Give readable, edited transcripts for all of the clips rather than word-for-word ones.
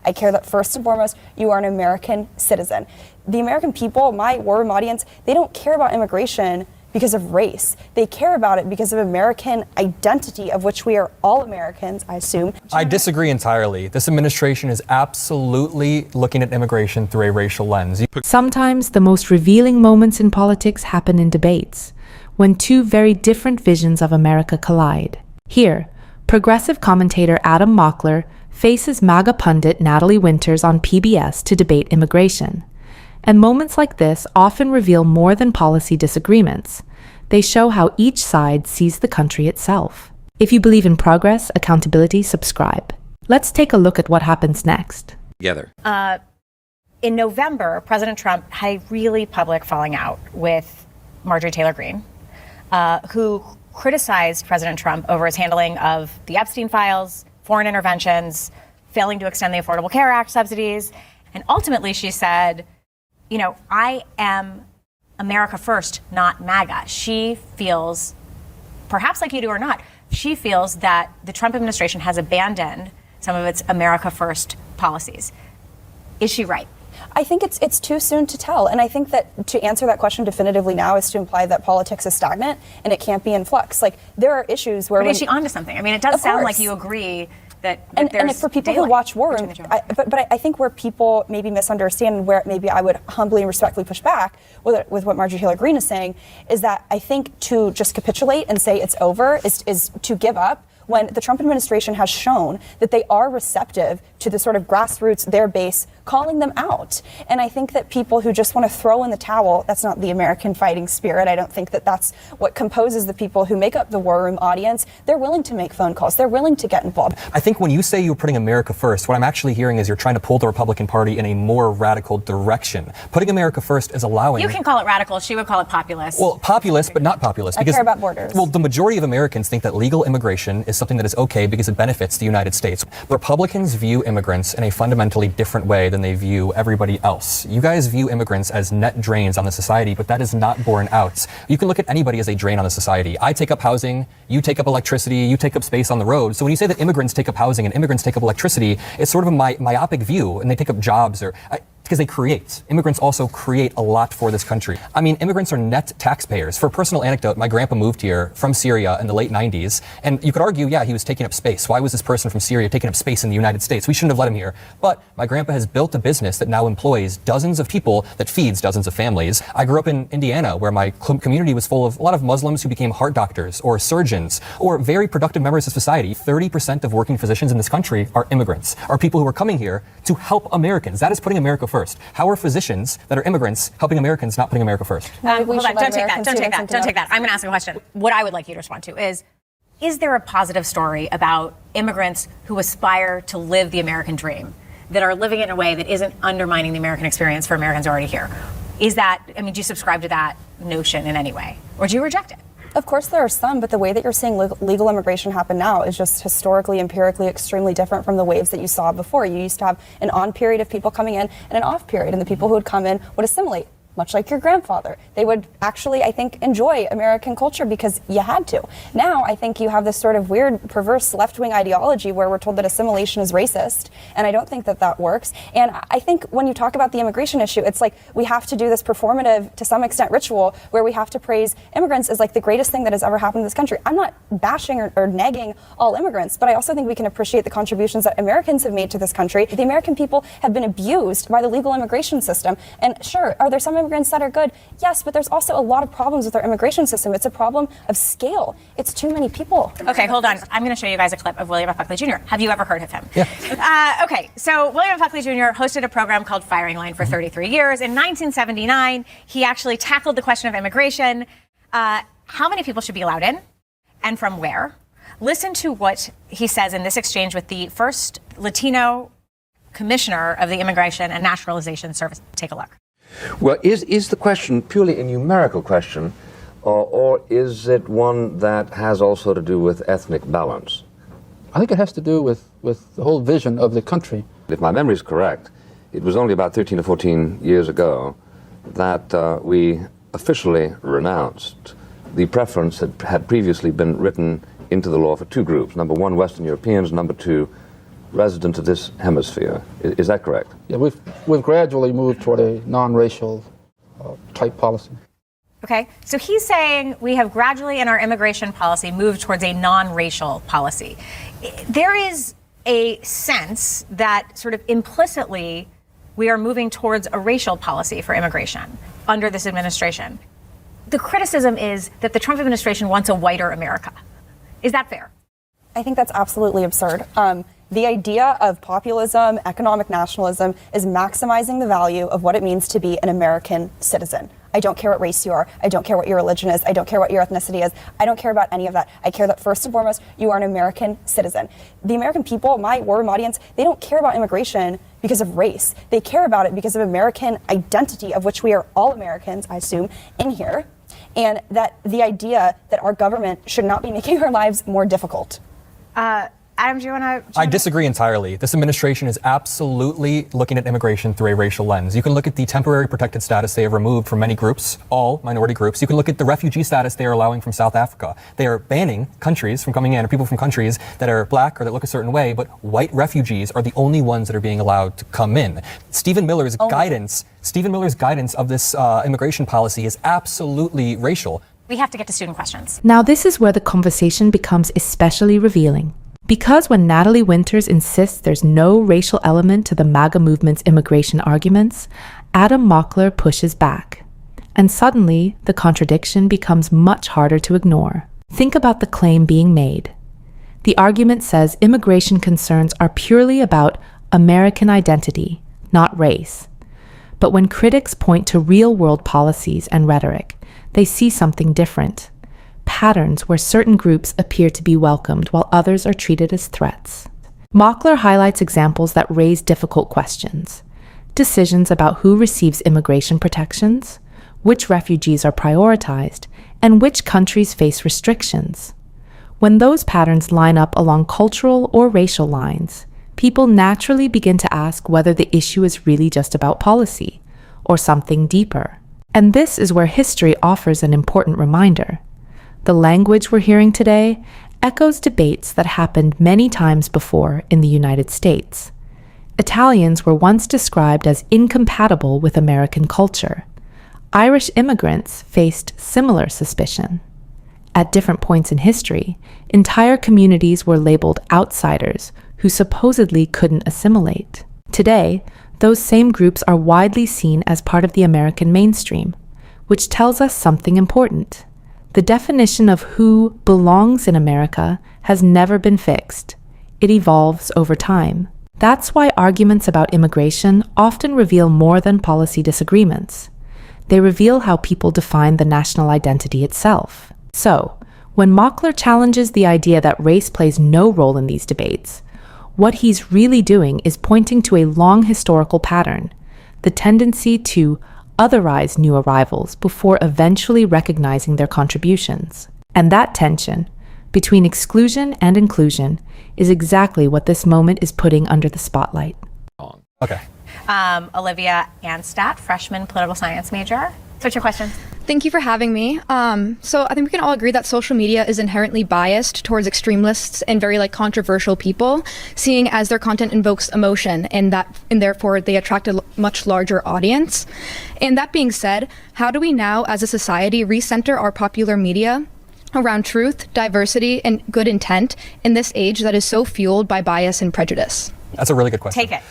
I care that first and foremost, you are an American citizen. The American people, my war room audience, they don't care about immigration because of race. They care about it because of American identity, of which we are all Americans, I assume. I disagree entirely. This administration is absolutely looking at immigration through a racial lens. Sometimes the most revealing moments in politics happen in debates, when two very different visions of America collide. Here, progressive commentator Adam Mockler faces MAGA pundit Natalie Winters on PBS to debate immigration. And moments like this often reveal more than policy disagreements. They show how each side sees the country itself. If you believe in progress, accountability, subscribe. Let's take a look at what happens next. Together. In November, President Trump had a really public falling out with Marjorie Taylor Greene, who criticized President Trump over his handling of the Epstein files, foreign interventions, failing to extend the Affordable Care Act subsidies. And ultimately, she said, you know, I am America first, not MAGA. She feels, perhaps like you do or not, she feels that the Trump administration has abandoned some of its America first policies. Is she right? I think it's too soon to tell. And I think that to answer that question definitively now is to imply that politics is stagnant and it can't be in flux. Like, there are issues where... But is she onto something? I mean, it does sound like you agree that and for people who watch War Room, but I think where people maybe misunderstand and where maybe I would humbly and respectfully push back with what Marjorie Taylor Greene is saying is that I think to just capitulate and say it's over is to give up when the Trump administration has shown that they are receptive to the sort of grassroots, their base, calling them out. And I think that people who just want to throw in the towel, that's not the American fighting spirit. I don't think that that's what composes the people who make up the War Room audience. They're willing to make phone calls. They're willing to get involved. I think when you say you're putting America first, what I'm actually hearing is you're trying to pull the Republican Party in a more radical direction. Putting America first is allowing... You can call it radical. She would call it populist. Well, populist, but not populist. Because, I care about borders. Well, the majority of Americans think that legal immigration is something that is okay because it benefits the United States. Republicans view immigrants in a fundamentally different way than they view everybody else. You guys view immigrants as net drains on the society, but that is not borne out. You can look at anybody as a drain on the society. I take up housing, you take up electricity, you take up space on the road. So when you say that immigrants take up housing and immigrants take up electricity, it's sort of a myopic view, and they take up jobs because they create. Immigrants also create a lot for this country. I mean, immigrants are net taxpayers. For a personal anecdote, my grandpa moved here from Syria in the late 90s, and you could argue, yeah, he was taking up space. Why was this person from Syria taking up space in the United States? We shouldn't have let him here. But my grandpa has built a business that now employs dozens of people, that feeds dozens of families. I grew up in Indiana, where my community was full of a lot of Muslims who became heart doctors or surgeons or very productive members of society. 30% of working physicians in this country are immigrants, are people who are coming here to help Americans. That is putting America first. How are physicians that are immigrants helping Americans not putting America first? Hold on, don't take that. I'm going to ask a question. What I would like you to respond to is there a positive story about immigrants who aspire to live the American dream, that are living it in a way that isn't undermining the American experience for Americans already here? Is that, I mean, do you subscribe to that notion in any way? Or do you reject it? Of course there are some, but the way that you're seeing legal immigration happen now is just historically, empirically extremely different from the waves that you saw before. You used to have an on period of people coming in and an off period, and the people who would come in would assimilate. Much like your grandfather. They would actually, I think, enjoy American culture because you had to. Now, I think you have this sort of weird, perverse left-wing ideology where we're told that assimilation is racist, and I don't think that that works. And I think when you talk about the immigration issue, it's like we have to do this performative, to some extent, ritual where we have to praise immigrants as like the greatest thing that has ever happened in this country. I'm not bashing or negging all immigrants, but I also think we can appreciate the contributions that Americans have made to this country. The American people have been abused by the legal immigration system. And sure, are there some immigrants that are good? Yes, but there's also a lot of problems with our immigration system. It's a problem of scale. It's too many people. Okay, hold on. I'm going to show you guys a clip of William F. Buckley Jr. Have you ever heard of him? Yeah. Okay, so William F. Buckley Jr. hosted a program called Firing Line for 33 years. In 1979, he actually tackled the question of immigration. How many people should be allowed in and from where? Listen to what he says in this exchange with the first Latino commissioner of the Immigration and Naturalization Service. Take a look. Well, is the question purely a numerical question, or is it one that has also to do with ethnic balance? I think it has to do with the whole vision of the country. If my memory is correct, it was only about 13 or 14 years ago that we officially renounced the preference that had previously been written into the law for two groups. Number one, Western Europeans. Number two, resident of this hemisphere. Is that correct? Yeah, we've gradually moved toward a non-racial type policy. Okay, so he's saying we have gradually in our immigration policy moved towards a non-racial policy. There is a sense that sort of implicitly we are moving towards a racial policy for immigration under this administration. The criticism is that the Trump administration wants a whiter America. Is that fair? I think that's absolutely absurd. The idea of populism, economic nationalism, is maximizing the value of what it means to be an American citizen. I don't care what race you are. I don't care what your religion is. I don't care what your ethnicity is. I don't care about any of that. I care that first and foremost, you are an American citizen. The American people, my war room audience, they don't care about immigration because of race. They care about it because of American identity, of which we are all Americans, I assume, in here. And that the idea that our government should not be making our lives more difficult. Adam, do you want to? I disagree entirely. This administration is absolutely looking at immigration through a racial lens. You can look at the temporary protected status they have removed from many groups, all minority groups. You can look at the refugee status they are allowing from South Africa. They are banning countries from coming in, or people from countries that are black or that look a certain way, but white refugees are the only ones that are being allowed to come in. Stephen Miller's guidance of this immigration policy is absolutely racial. We have to get to student questions. Now, this is where the conversation becomes especially revealing. Because when Natalie Winters insists there's no racial element to the MAGA movement's immigration arguments, Adam Mockler pushes back. And suddenly, the contradiction becomes much harder to ignore. Think about the claim being made. The argument says immigration concerns are purely about American identity, not race. But when critics point to real-world policies and rhetoric, they see something different. Patterns where certain groups appear to be welcomed while others are treated as threats. Mockler highlights examples that raise difficult questions. Decisions about who receives immigration protections, which refugees are prioritized, and which countries face restrictions. When those patterns line up along cultural or racial lines, people naturally begin to ask whether the issue is really just about policy, or something deeper. And this is where history offers an important reminder. The language we're hearing today echoes debates that happened many times before in the United States. Italians were once described as incompatible with American culture. Irish immigrants faced similar suspicion. At different points in history, entire communities were labeled outsiders who supposedly couldn't assimilate. Today, those same groups are widely seen as part of the American mainstream, which tells us something important. The definition of who belongs in America has never been fixed. It evolves over time. That's why arguments about immigration often reveal more than policy disagreements. They reveal how people define the national identity itself. So, when Mockler challenges the idea that race plays no role in these debates, what he's really doing is pointing to a long historical pattern, the tendency to otherize new arrivals before eventually recognizing their contributions. And that tension between exclusion and inclusion is exactly what this moment is putting under the spotlight. Okay. Olivia Anstadt, freshman political science major. So what's your question? Thank you for having me. So I think we can all agree that social media is inherently biased towards extremists and very controversial people, seeing as their content invokes emotion and therefore they attract a much larger audience. And that being said, how do we now as a society recenter our popular media around truth, diversity, and good intent in this age that is so fueled by bias and prejudice? That's a really good question. Take it.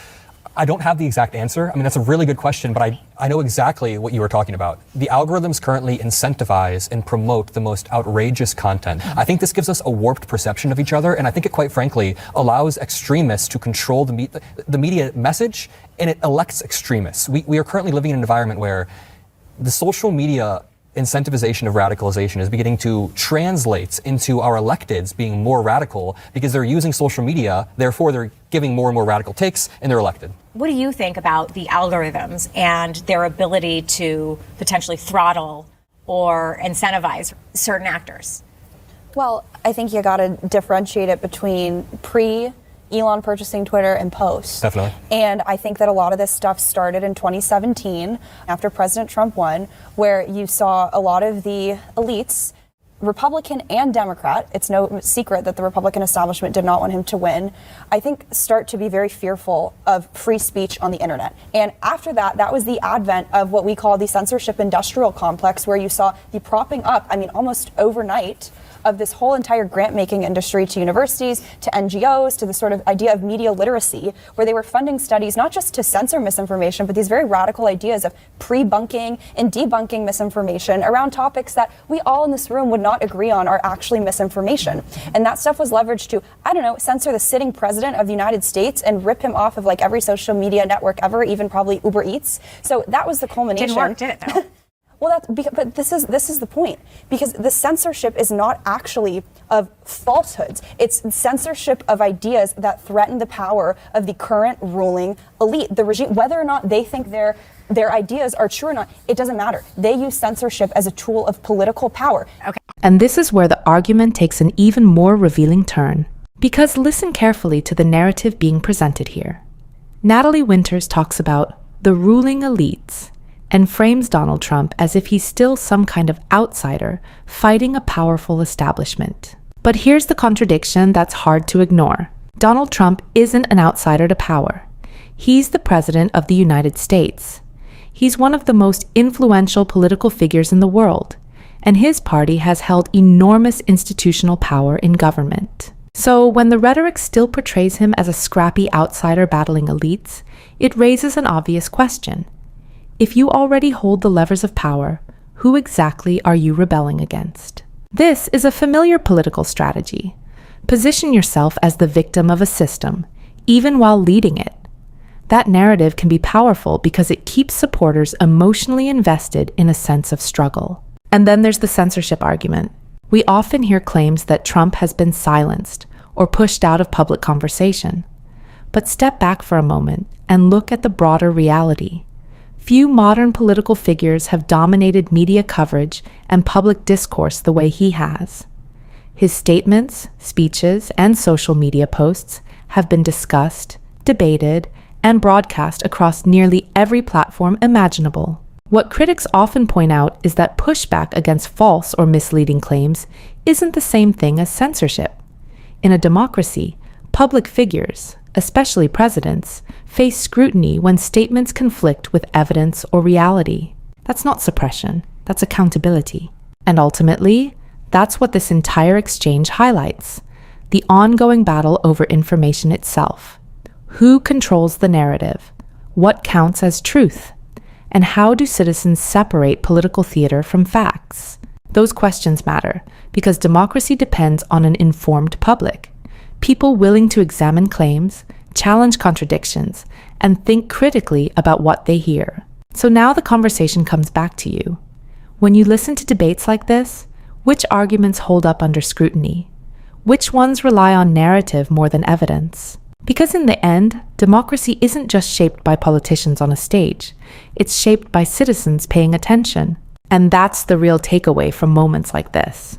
I don't have the exact answer. I mean, that's a really good question, but I know exactly what you were talking about. The algorithms currently incentivize and promote the most outrageous content. I think this gives us a warped perception of each other, and I think it quite frankly allows extremists to control the media message, and it elects extremists. We are currently living in an environment where the social media incentivization of radicalization is beginning to translate into our electeds being more radical because they're using social media, therefore they're giving more and more radical takes, and they're elected. What do you think about the algorithms and their ability to potentially throttle or incentivize certain actors? Well, I think you got to differentiate it between Elon purchasing Twitter and post. Definitely. And I think that a lot of this stuff started in 2017 after President Trump won, where you saw a lot of the elites Republican and Democrat, it's no secret that the Republican establishment did not want him to win, I think start to be very fearful of free speech on the internet. And after that, that was the advent of what we call the censorship industrial complex, where you saw the propping up, almost overnight, of this whole entire grant-making industry to universities, to NGOs, to the sort of idea of media literacy, where they were funding studies not just to censor misinformation, but these very radical ideas of pre-bunking and debunking misinformation around topics that we all in this room would not agree on are actually misinformation. And that stuff was leveraged to, censor the sitting president of the United States and rip him off of like every social media network ever, even probably Uber Eats. So that was the culmination. Didn't work, did it though? Well, but this is the point, because the censorship is not actually of falsehoods. It's censorship of ideas that threaten the power of the current ruling elite, the regime. Whether or not they think their ideas are true or not, it doesn't matter. They use censorship as a tool of political power. Okay. And this is where the argument takes an even more revealing turn. Because listen carefully to the narrative being presented here. Natalie Winters talks about the ruling elites and frames Donald Trump as if he's still some kind of outsider fighting a powerful establishment. But here's the contradiction that's hard to ignore. Donald Trump isn't an outsider to power. He's the president of the United States. He's one of the most influential political figures in the world, and his party has held enormous institutional power in government. So when the rhetoric still portrays him as a scrappy outsider battling elites, it raises an obvious question. If you already hold the levers of power, who exactly are you rebelling against? This is a familiar political strategy. Position yourself as the victim of a system, even while leading it. That narrative can be powerful because it keeps supporters emotionally invested in a sense of struggle. And then there's the censorship argument. We often hear claims that Trump has been silenced or pushed out of public conversation. But step back for a moment and look at the broader reality. Few modern political figures have dominated media coverage and public discourse the way he has. His statements, speeches, and social media posts have been discussed, debated, and broadcast across nearly every platform imaginable. What critics often point out is that pushback against false or misleading claims isn't the same thing as censorship. In a democracy, public figures, especially presidents, face scrutiny when statements conflict with evidence or reality. That's not suppression, that's accountability. And ultimately, that's what this entire exchange highlights: the ongoing battle over information itself. Who controls the narrative? What counts as truth? And how do citizens separate political theater from facts? Those questions matter because democracy depends on an informed public. People willing to examine claims, challenge contradictions, and think critically about what they hear. So now the conversation comes back to you. When you listen to debates like this, which arguments hold up under scrutiny? Which ones rely on narrative more than evidence? Because in the end, democracy isn't just shaped by politicians on a stage. It's shaped by citizens paying attention. And that's the real takeaway from moments like this.